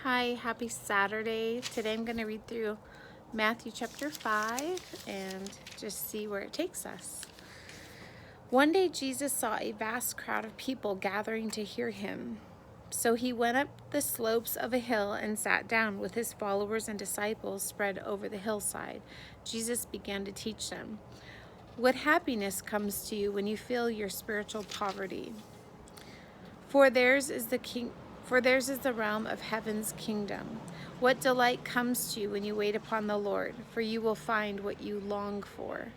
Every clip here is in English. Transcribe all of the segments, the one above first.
Hi, happy Saturday. Today I'm going to read through Matthew chapter 5 and just see where it takes us. One day Jesus saw a vast crowd of people gathering to hear him. So he went up the slopes of a hill and sat down with his followers and disciples spread over the hillside. Jesus began to teach them. What happiness comes to you when you feel your spiritual poverty? For theirs is the realm of heaven's kingdom. What delight comes to you when you wait upon the Lord, for you will find what you long for.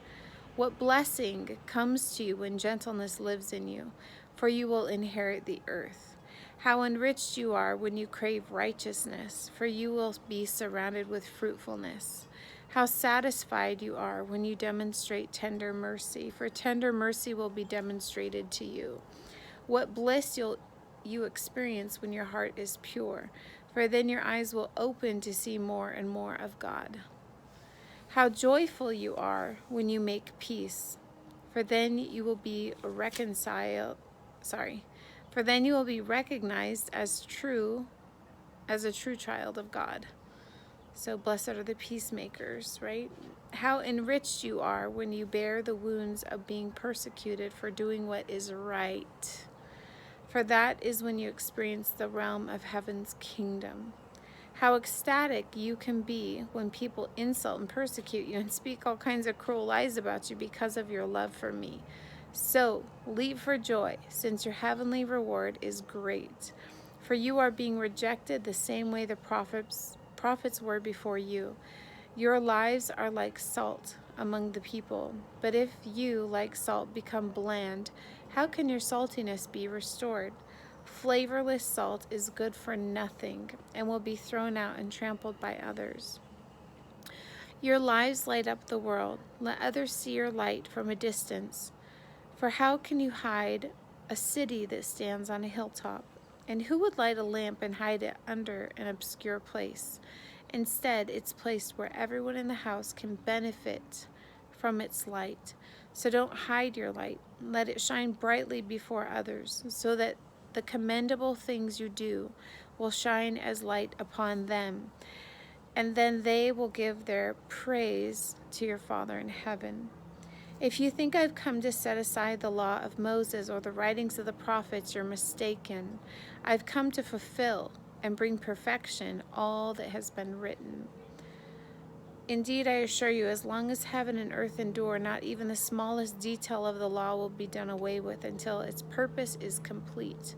What blessing comes to you when gentleness lives in you, for you will inherit the earth. How enriched you are when you crave righteousness, for you will be surrounded with fruitfulness. How satisfied you are when you demonstrate tender mercy, for tender mercy will be demonstrated to you. What bliss you experience when your heart is pure, for then your eyes will open to see more and more of God. How joyful you are when you make peace, for then you will be recognized as a true child of God. So blessed are the peacemakers, right? How enriched you are when you bear the wounds of being persecuted for doing what is right. For that is when you experience the realm of heaven's kingdom. How ecstatic you can be when people insult and persecute you and speak all kinds of cruel lies about you because of your love for me. So leap for joy, since your heavenly reward is great. For you are being rejected the same way the prophets were before you. Your lives are like salt among the people. But if you, like salt, become bland, how can your saltiness be restored? Flavorless salt is good for nothing and will be thrown out and trampled by others. Your lives light up the world. Let others see your light from a distance. For how can you hide a city that stands on a hilltop? And who would light a lamp and hide it under an obscure place? Instead, it's placed where everyone in the house can benefit from its light. So don't hide your light. Let it shine brightly before others, so that the commendable things you do will shine as light upon them. And then they will give their praise to your Father in heaven. If you think I've come to set aside the law of Moses or the writings of the prophets, you're mistaken. I've come to fulfill and bring perfection all that has been written. Indeed, I assure you, as long as heaven and earth endure, not even the smallest detail of the law will be done away with until its purpose is complete.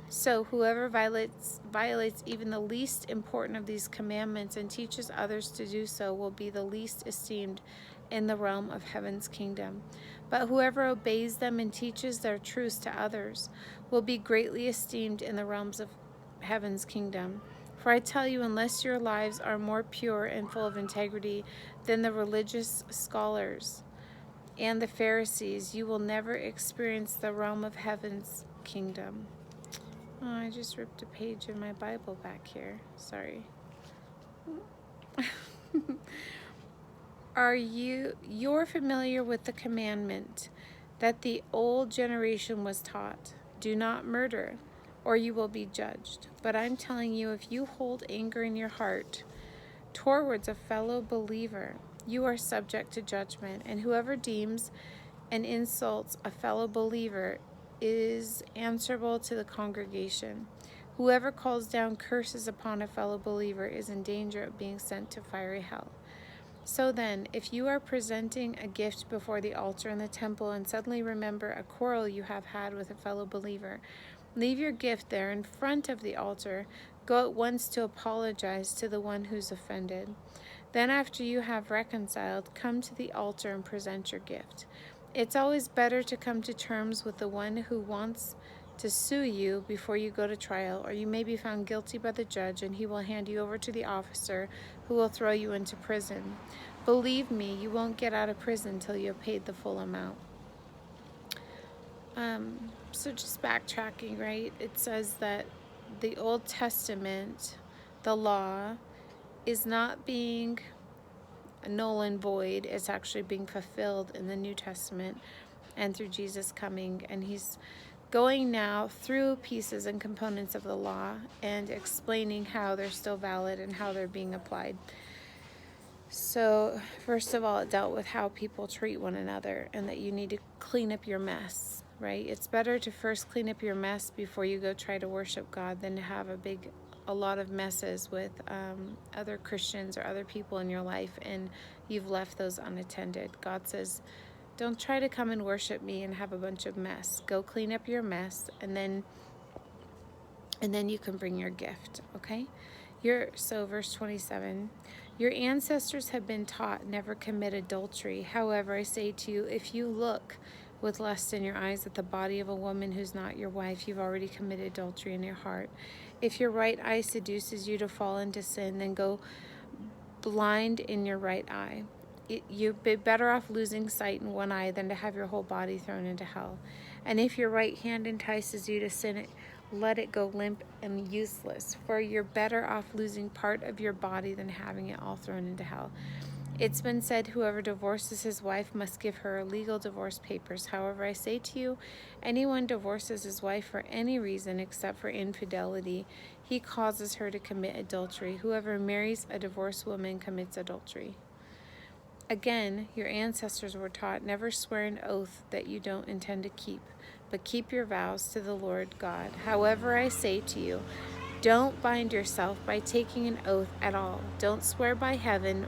So whoever violates even the least important of these commandments and teaches others to do so will be the least esteemed in the realm of heaven's kingdom. But whoever obeys them and teaches their truths to others will be greatly esteemed in the realms of heaven's kingdom. For I tell you, unless your lives are more pure and full of integrity than the religious scholars and the Pharisees, you will never experience the realm of heaven's kingdom. Oh, I just ripped a page in my Bible back here. Sorry. You're familiar with the commandment that the old generation was taught? Do not murder, or you will be judged. But I'm telling you, if you hold anger in your heart towards a fellow believer, you are subject to judgment, and whoever deems and insults a fellow believer is answerable to the congregation. Whoever calls down curses upon a fellow believer is in danger of being sent to fiery hell. So then, if you are presenting a gift before the altar in the temple and suddenly remember a quarrel you have had with a fellow believer, leave your gift there in front of the altar. Go at once to apologize to the one who's offended. Then, after you have reconciled, come to the altar and present your gift. It's always better to come to terms with the one who wants to sue you before you go to trial, or you may be found guilty by the judge, and he will hand you over to the officer who will throw you into prison. Believe me, you won't get out of prison till you have paid the full amount. So just backtracking, right? It says that the Old Testament, the law, is not being null and void. It's actually being fulfilled in the New Testament and through Jesus coming, and he's going now through pieces and components of the law and explaining how they're still valid and how they're being applied. So, first of all, it dealt with how people treat one another and that you need to clean up your mess, right? It's better to first clean up your mess before you go try to worship God than to have a lot of messes with other Christians or other people in your life and you've left those unattended. God says, don't try to come and worship me and have a bunch of mess. Go clean up your mess and then you can bring your gift, okay? So verse 27, your ancestors have been taught never commit adultery. However, I say to you, if you look with lust in your eyes at the body of a woman who's not your wife, you've already committed adultery in your heart. If your right eye seduces you to fall into sin, then go blind in your right eye. You'd be better off losing sight in one eye than to have your whole body thrown into hell. And if your right hand entices you to sin, let it go limp and useless, for you're better off losing part of your body than having it all thrown into hell. It's been said, whoever divorces his wife must give her legal divorce papers. However, I say to you, anyone divorces his wife for any reason except for infidelity, he causes her to commit adultery. Whoever marries a divorced woman commits adultery. Again, your ancestors were taught, never swear an oath that you don't intend to keep, but keep your vows to the Lord God. However, I say to you, don't bind yourself by taking an oath at all. Don't swear by heaven,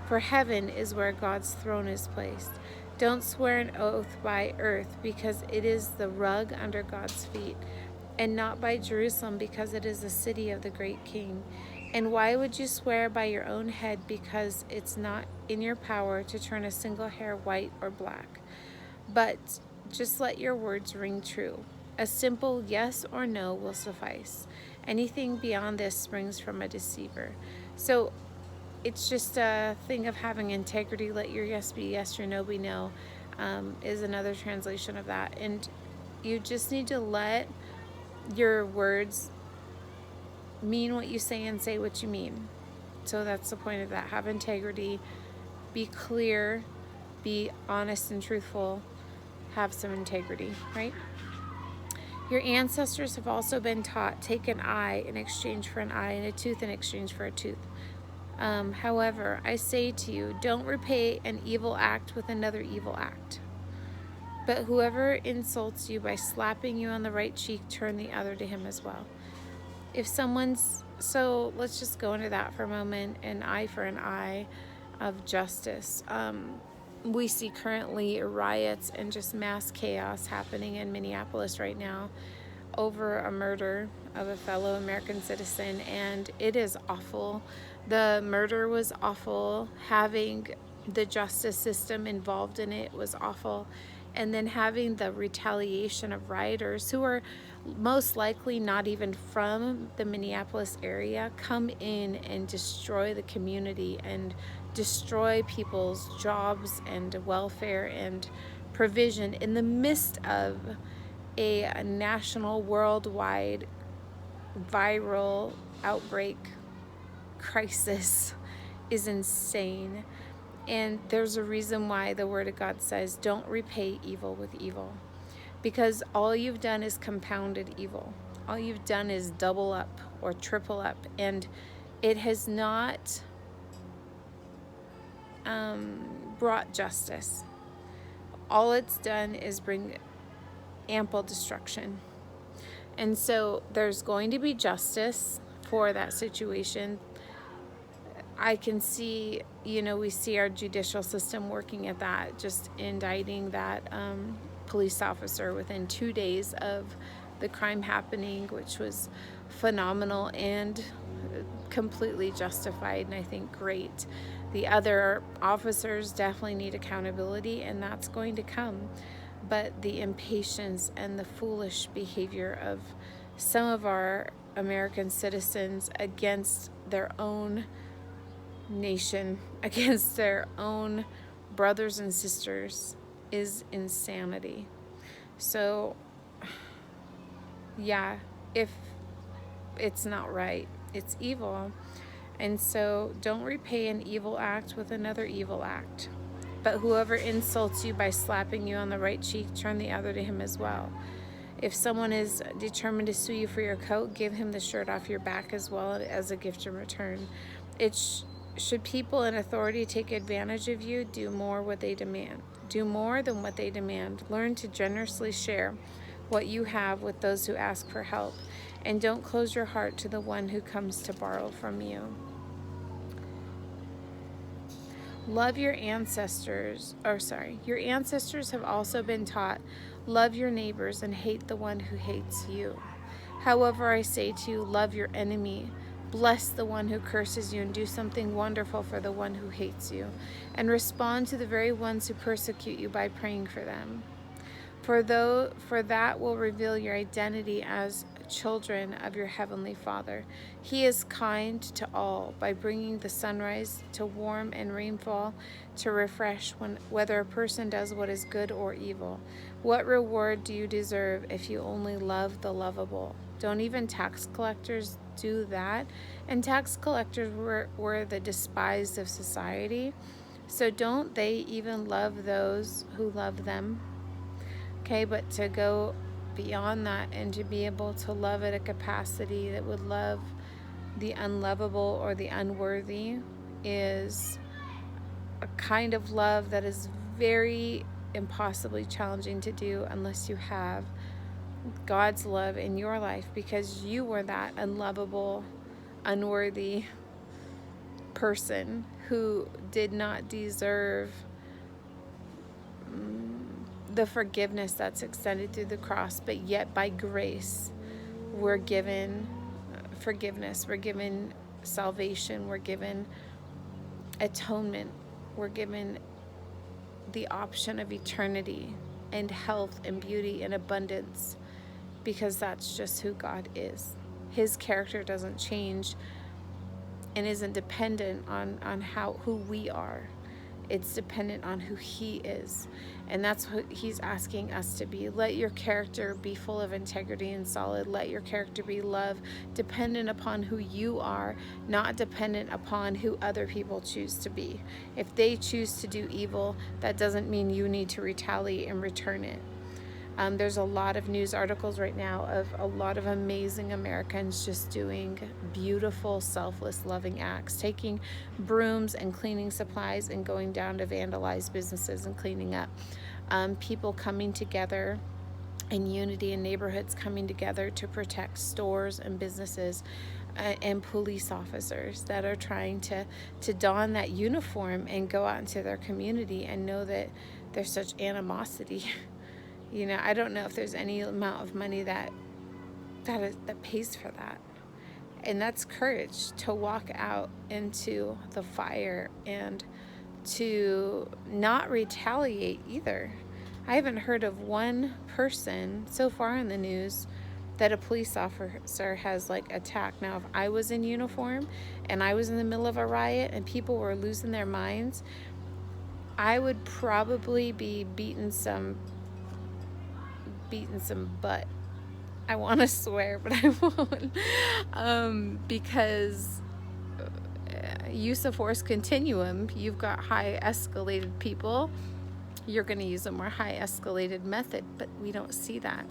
for heaven is where God's throne is placed. Don't swear an oath by earth, because it is the rug under God's feet, and not by Jerusalem, because it is the city of the great King. And why would you swear by your own head, because it's not in your power to turn a single hair white or black? But just let your words ring true. A simple yes or no will suffice. Anything beyond this springs from a deceiver. So it's just a thing of having integrity. Let your yes be yes, your no be no, is another translation of that. And you just need to let your words mean what you say and say what you mean. So that's the point of that. Have integrity, be clear, be honest and truthful, have some integrity, right? Your ancestors have also been taught, take an eye in exchange for an eye and a tooth in exchange for a tooth. However, I say to you, don't repay an evil act with another evil act. But whoever insults you by slapping you on the right cheek, turn the other to him as well. So let's just go into that for a moment, an eye for an eye of justice. We see currently riots and just mass chaos happening in Minneapolis right now over a murder of a fellow American citizen, and it is awful. The murder was awful. Having the justice system involved in it was awful. And then having the retaliation of rioters who are most likely not even from the Minneapolis area come in and destroy the community and destroy people's jobs and welfare and provision in the midst of a national, worldwide, viral outbreak crisis is insane. And there's a reason why the Word of God says, don't repay evil with evil. Because all you've done is compounded evil. All you've done is double up or triple up. And it has not brought justice. All it's done is bring ample destruction. And so there's going to be justice for that situation. I can see, we see our judicial system working at that, just indicting that police officer within 2 days of the crime happening, which was phenomenal and completely justified, and I think great. The other officers definitely need accountability, and that's going to come. But the impatience and the foolish behavior of some of our American citizens against their own nation, against their own brothers and sisters, is insanity. So yeah, if it's not right, it's evil. And so don't repay an evil act with another evil act. But whoever insults you by slapping you on the right cheek, turn the other to him as well. If someone is determined to sue you for your coat, give him the shirt off your back as well as a gift in return. Should people in authority take advantage of you, do more what they demand. Do more than what they demand. Learn to generously share what you have with those who ask for help, and don't close your heart to the one who comes to borrow from you. Love your ancestors, your ancestors have also been taught, love your neighbors and hate the one who hates you. However, I say to you, love your enemy, bless the one who curses you, and do something wonderful for the one who hates you, and respond to the very ones who persecute you by praying for them. For that will reveal your identity as children of your heavenly Father. He is kind to all by bringing the sunrise to warm and rainfall to refresh whether a person does what is good or evil. What reward do you deserve if you only love the lovable? Don't even tax collectors do that? And tax collectors were the despised of society. So don't they even love those who love them? Okay, but to go beyond that and to be able to love at a capacity that would love the unlovable or the unworthy is a kind of love that is very impossibly challenging to do unless you have God's love in your life, because you were that unlovable, unworthy person who did not deserve the forgiveness that's extended through the cross, but yet by grace we're given forgiveness, we're given salvation, we're given atonement, we're given the option of eternity and health and beauty and abundance, because that's just who God is. His character doesn't change and isn't dependent on who we are. It's dependent on who He is. And that's what He's asking us to be. Let your character be full of integrity and solid. Let your character be love, dependent upon who you are, not dependent upon who other people choose to be. If they choose to do evil, that doesn't mean you need to retaliate and return it. There's a lot of news articles right now of a lot of amazing Americans just doing beautiful, selfless, loving acts, taking brooms and cleaning supplies and going down to vandalize businesses and cleaning up. People coming together in unity, and neighborhoods coming together to protect stores and businesses, and police officers that are trying to don that uniform and go out into their community and know that there's such animosity. You know, I don't know if there's any amount of money that pays for that. And that's courage to walk out into the fire and to not retaliate either. I haven't heard of one person so far in the news that a police officer has attacked. Now, if I was in uniform and I was in the middle of a riot and people were losing their minds, I would probably be beating some butt. I want to swear, but I won't, because use of force continuum, you've got high escalated people, you're going to use a more high escalated method, but we don't see that.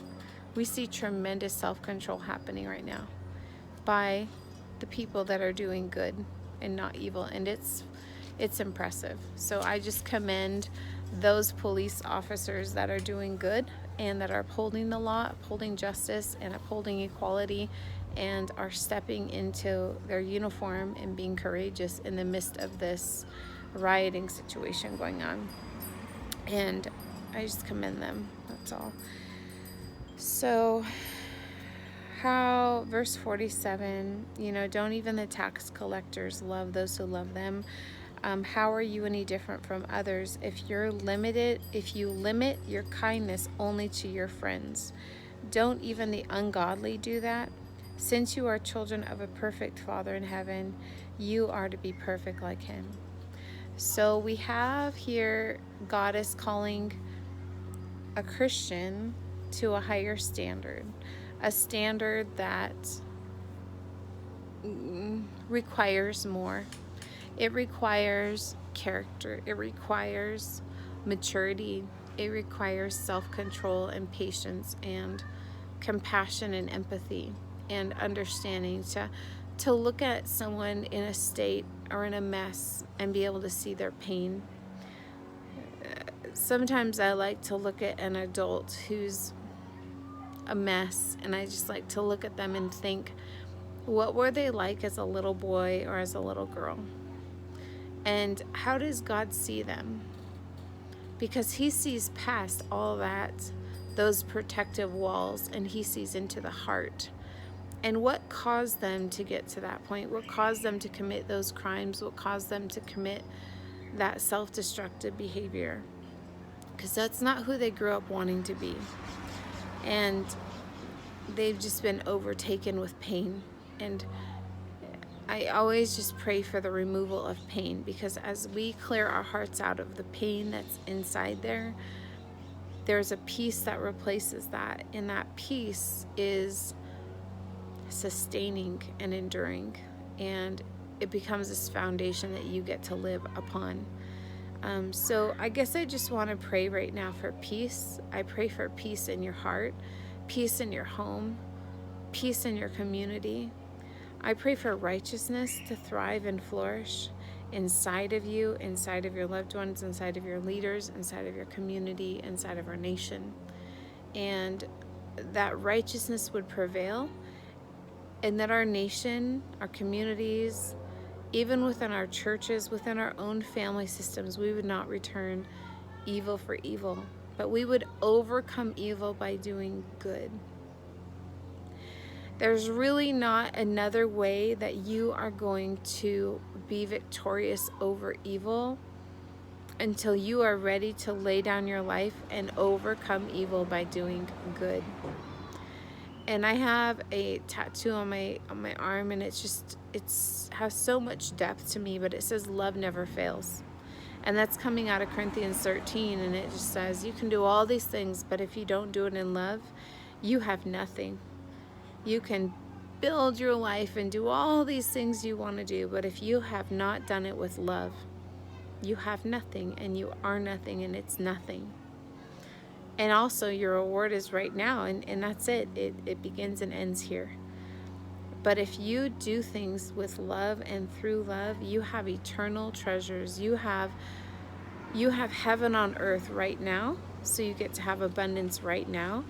We see tremendous self-control happening right now by the people that are doing good and not evil, and it's impressive. So I just commend those police officers that are doing good and that are upholding the law, upholding justice, and upholding equality, and are stepping into their uniform and being courageous in the midst of this rioting situation going on. And I just commend them. That's all. So verse 47, don't even the tax collectors love those who love them. How are you any different from others if you limit your kindness only to your friends? Don't even the ungodly do that? Since you are children of a perfect Father in heaven, you are to be perfect like Him. So we have here God is calling a Christian to a higher standard, a standard that requires more. It requires character. It requires maturity. It requires self-control and patience and compassion and empathy and understanding, to look at someone in a state or in a mess and be able to see their pain. Sometimes I like to look at an adult who's a mess, and I just like to look at them and think, what were they like as a little boy or as a little girl? And how does God see them? Because he sees past all that, those protective walls, and he sees into the heart. And what caused them to get to that point? What caused them to commit those crimes? What caused them to commit that self-destructive behavior? Because that's not who they grew up wanting to be. And they've just been overtaken with pain. And I always just pray for the removal of pain, because as we clear our hearts out of the pain that's inside there, there's a peace that replaces that. And that peace is sustaining and enduring. And it becomes this foundation that you get to live upon. So I guess I just want to pray right now for peace. I pray for peace in your heart, peace in your home, peace in your community. I pray for righteousness to thrive and flourish inside of you, inside of your loved ones, inside of your leaders, inside of your community, inside of our nation. And that righteousness would prevail, and that our nation, our communities, even within our churches, within our own family systems, we would not return evil for evil, but we would overcome evil by doing good. There's really not another way that you are going to be victorious over evil until you are ready to lay down your life and overcome evil by doing good. And I have a tattoo on my arm, and it's has so much depth to me, but it says love never fails. And that's coming out of Corinthians 13, and it just says you can do all these things, but if you don't do it in love, you have nothing. You can build your life and do all these things you want to do, but if you have not done it with love, you have nothing, and you are nothing, and it's nothing. And also your reward is right now, and that's it. It begins and ends here. But if you do things with love and through love, you have eternal treasures. You have heaven on earth right now, so you get to have abundance right now.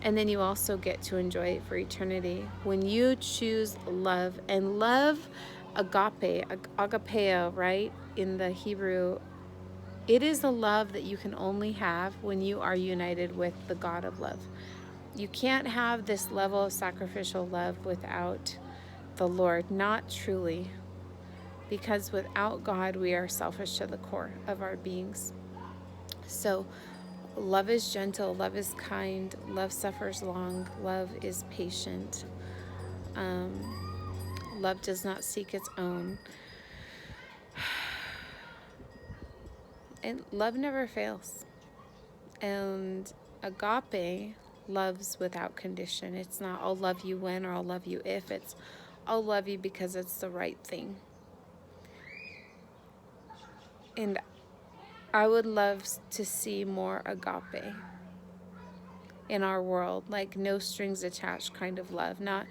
And then you also get to enjoy it for eternity. When you choose love, and love, agape, agapeo, right, in the Hebrew, it is a love that you can only have when you are united with the God of love. You can't have this level of sacrificial love without the Lord, not truly. Because without God, we are selfish to the core of our beings. So love is gentle, love is kind, love suffers long, love is patient. Love does not seek its own. And love never fails. And agape loves without condition. It's not, I'll love you when, or I'll love you if. It's, I'll love you because it's the right thing. And I would love to see more agape in our world, like no strings attached kind of love. Not,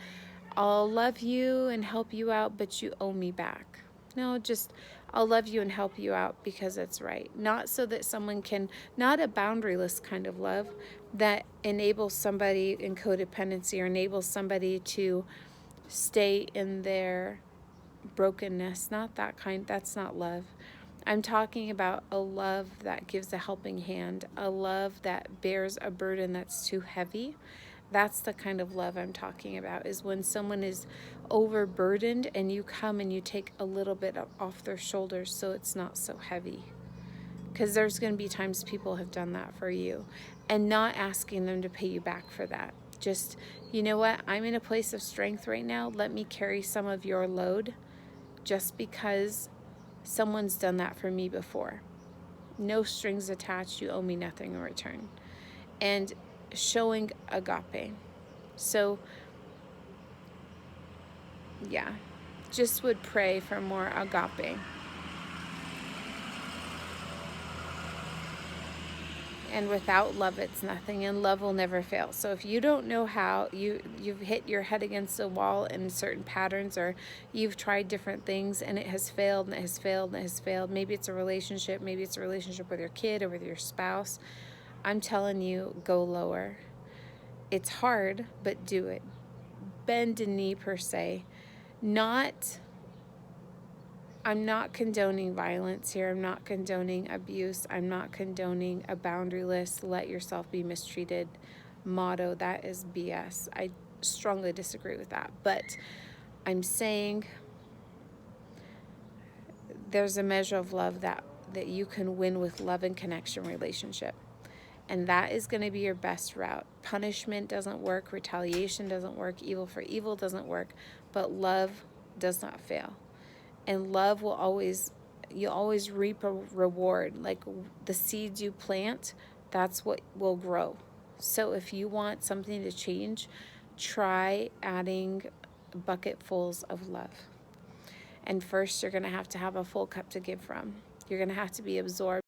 I'll love you and help you out, but you owe me back. No, just, I'll love you and help you out because it's right. Not so that someone can, not a boundaryless kind of love that enables somebody in codependency or enables somebody to stay in their brokenness. Not that kind, that's not love. I'm talking about a love that gives a helping hand, a love that bears a burden that's too heavy. That's the kind of love I'm talking about, is when someone is overburdened and you come and you take a little bit off their shoulders so it's not so heavy. Because there's going to be times people have done that for you, and not asking them to pay you back for that. Just, you know what, I'm in a place of strength right now. Let me carry some of your load just because someone's done that for me before. No strings attached. You owe me nothing in return. And showing agape. So yeah, just would pray for more agape. and without love it's nothing, and love will never fail. So if you don't know how, you've hit your head against a wall in certain patterns, or you've tried different things and it has failed and it has failed and it has failed. Maybe it's a relationship, maybe it's a relationship with your kid or with your spouse. I'm telling you, go lower. It's hard, but do it. Bend a knee per se. I'm not condoning violence here. I'm not condoning abuse. I'm not condoning a boundaryless, let yourself be mistreated motto. That is BS. I strongly disagree with that. But I'm saying there's a measure of love that you can win with love and connection relationship. And that is going to be your best route. Punishment doesn't work. Retaliation doesn't work. Evil for evil doesn't work. But love does not fail. And love will you'll always reap a reward. Like the seeds you plant, that's what will grow. So if you want something to change, try adding bucketfuls of love. And first, you're going to have a full cup to give from. You're going to have to be absorbed